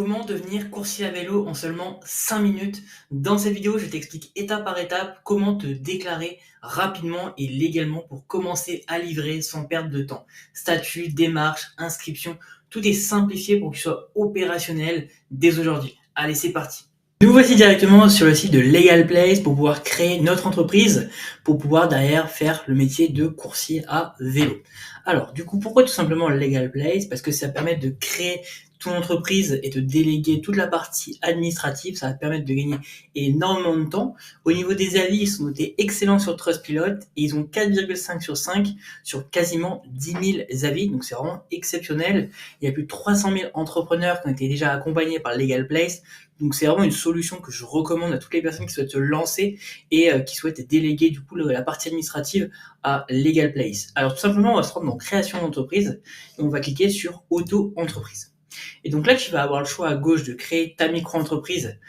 Comment devenir coursier à vélo en seulement 5 minutes? Dans cette vidéo, je t'explique étape par étape comment te déclarer rapidement et légalement pour commencer à livrer sans perdre de temps. Statut, démarche, inscription, tout est simplifié pour que tu sois opérationnel dès aujourd'hui. Allez, c'est parti. Nous voici directement sur le site de Legal Place pour pouvoir créer notre entreprise, pour pouvoir derrière faire le métier de coursier à vélo. Alors, du coup, pourquoi tout simplement Legal Place? Parce que ça permet de créer ton entreprise et de déléguer toute la partie administrative. Ça va te permettre de gagner énormément de temps. Au niveau des avis, ils sont notés excellents sur Trustpilot et ils ont 4,5 sur 5 sur quasiment 10 000 avis. Donc, c'est vraiment exceptionnel. Il y a plus de 300 000 entrepreneurs qui ont été déjà accompagnés par Legal Place. Donc c'est vraiment une solution que je recommande à toutes les personnes qui souhaitent se lancer et qui souhaitent déléguer du coup la partie administrative à Legal Place. Alors tout simplement, on va se rendre dans création d'entreprise et on va cliquer sur auto-entreprise. Et donc là, tu vas avoir le choix à gauche de créer ta micro-entreprise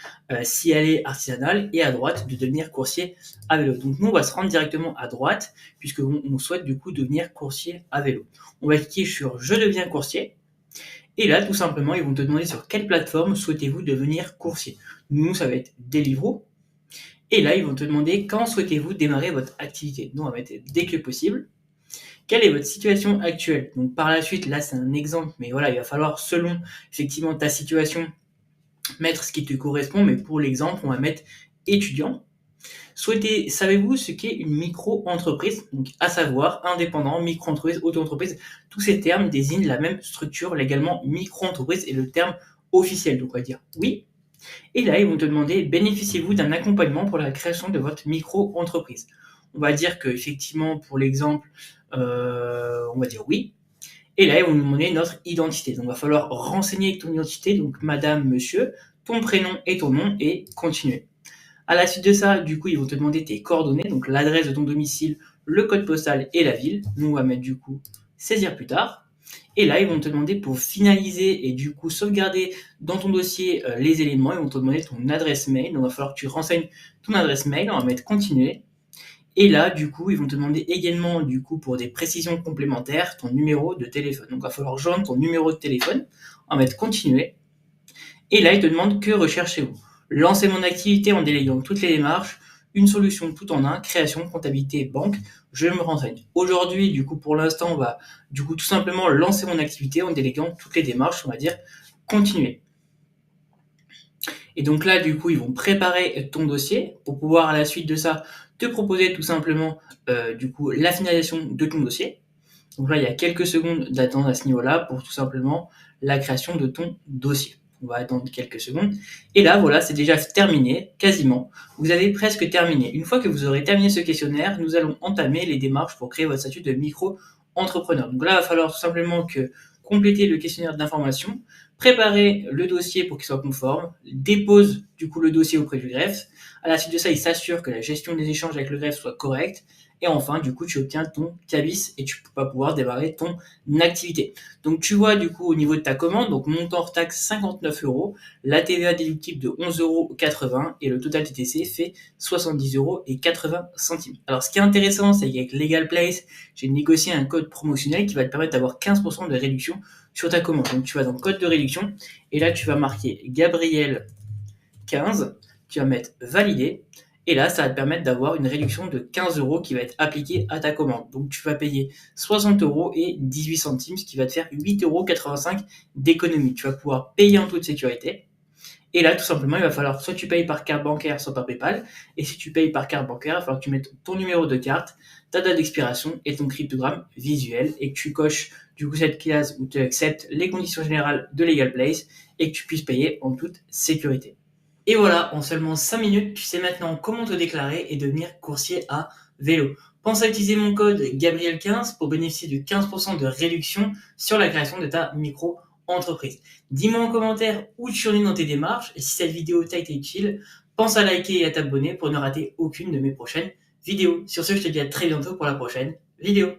si elle est artisanale et à droite de devenir coursier à vélo. Donc nous, on va se rendre directement à droite puisqu'on souhaite du coup devenir coursier à vélo. On va cliquer sur « Je deviens coursier ». Et là, tout simplement, ils vont te demander sur quelle plateforme souhaitez-vous devenir coursier. Nous, ça va être Deliveroo. Et là, ils vont te demander quand souhaitez-vous démarrer votre activité. Nous, on va mettre dès que possible. Quelle est votre situation actuelle? Donc par la suite, là, c'est un exemple, mais voilà, il va falloir, selon effectivement ta situation, mettre ce qui te correspond. Mais pour l'exemple, on va mettre étudiant. Savez-vous ce qu'est une micro-entreprise? Donc, à savoir, indépendant, micro-entreprise, auto-entreprise, tous ces termes désignent la même structure, légalement micro-entreprise est le terme officiel. Donc, on va dire oui. Et là, ils vont te demander, bénéficiez-vous d'un accompagnement pour la création de votre micro-entreprise? On va dire que, effectivement, pour l'exemple, on va dire oui. Et là, ils vont nous demander notre identité. Donc, il va falloir renseigner ton identité, donc madame, monsieur, ton prénom et ton nom, et continuer. À la suite de ça, du coup, ils vont te demander tes coordonnées, donc l'adresse de ton domicile, le code postal et la ville. Nous, on va mettre du coup saisir plus tard. Et là, ils vont te demander pour finaliser et du coup sauvegarder dans ton dossier les éléments, ils vont te demander ton adresse mail. Donc, il va falloir que tu renseignes ton adresse mail. On va mettre continuer. Et là, du coup, ils vont te demander également, du coup, pour des précisions complémentaires, ton numéro de téléphone. Donc, il va falloir joindre ton numéro de téléphone. On va mettre continuer. Et là, ils te demandent que recherchez-vous? Lancer mon activité en déléguant toutes les démarches, une solution tout en un, création, comptabilité, banque, je me renseigne. Aujourd'hui, du coup, pour l'instant, on va du coup tout simplement lancer mon activité en déléguant toutes les démarches, on va dire continuer. Et donc là, du coup, ils vont préparer ton dossier pour pouvoir à la suite de ça te proposer tout simplement du coup la finalisation de ton dossier. Donc là, il y a quelques secondes d'attente à ce niveau-là pour tout simplement la création de ton dossier. On va attendre quelques secondes. Et là, voilà, c'est déjà terminé, quasiment. Vous avez presque terminé. Une fois que vous aurez terminé ce questionnaire, nous allons entamer les démarches pour créer votre statut de micro-entrepreneur. Donc là, il va falloir tout simplement que compléter le questionnaire d'information, préparer le dossier pour qu'il soit conforme, dépose du coup le dossier auprès du greffe. À la suite de ça, il s'assure que la gestion des échanges avec le greffe soit correcte. Et enfin, du coup, tu obtiens ton cabis et tu vas pouvoir démarrer ton activité. Donc, tu vois, du coup, au niveau de ta commande, donc montant hors taxe 59 €, la TVA déductible de 11,80 € et le total TTC fait 70,80 €. Alors, ce qui est intéressant, c'est qu'avec Legal Place, j'ai négocié un code promotionnel qui va te permettre d'avoir 15% de réduction sur ta commande. Donc, tu vas dans code de réduction et là, tu vas marquer Gabriel 15, tu vas mettre valider. Et là, ça va te permettre d'avoir une réduction de 15 € qui va être appliquée à ta commande. Donc, tu vas payer 60 € et 18 centimes, ce qui va te faire 8,85 € d'économie. Tu vas pouvoir payer en toute sécurité. Et là, tout simplement, il va falloir soit tu payes par carte bancaire, soit par PayPal. Et si tu payes par carte bancaire, il va falloir que tu mettes ton numéro de carte, ta date d'expiration et ton cryptogramme visuel et que tu coches du coup cette case où tu acceptes les conditions générales de Legal Place et que tu puisses payer en toute sécurité. Et voilà, en seulement 5 minutes, tu sais maintenant comment te déclarer et devenir coursier à vélo. Pense à utiliser mon code Gabriel15 pour bénéficier de 15% de réduction sur la création de ta micro-entreprise. Dis-moi en commentaire où tu en es dans tes démarches et si cette vidéo t'a été utile, pense à liker et à t'abonner pour ne rater aucune de mes prochaines vidéos. Sur ce, je te dis à très bientôt pour la prochaine vidéo.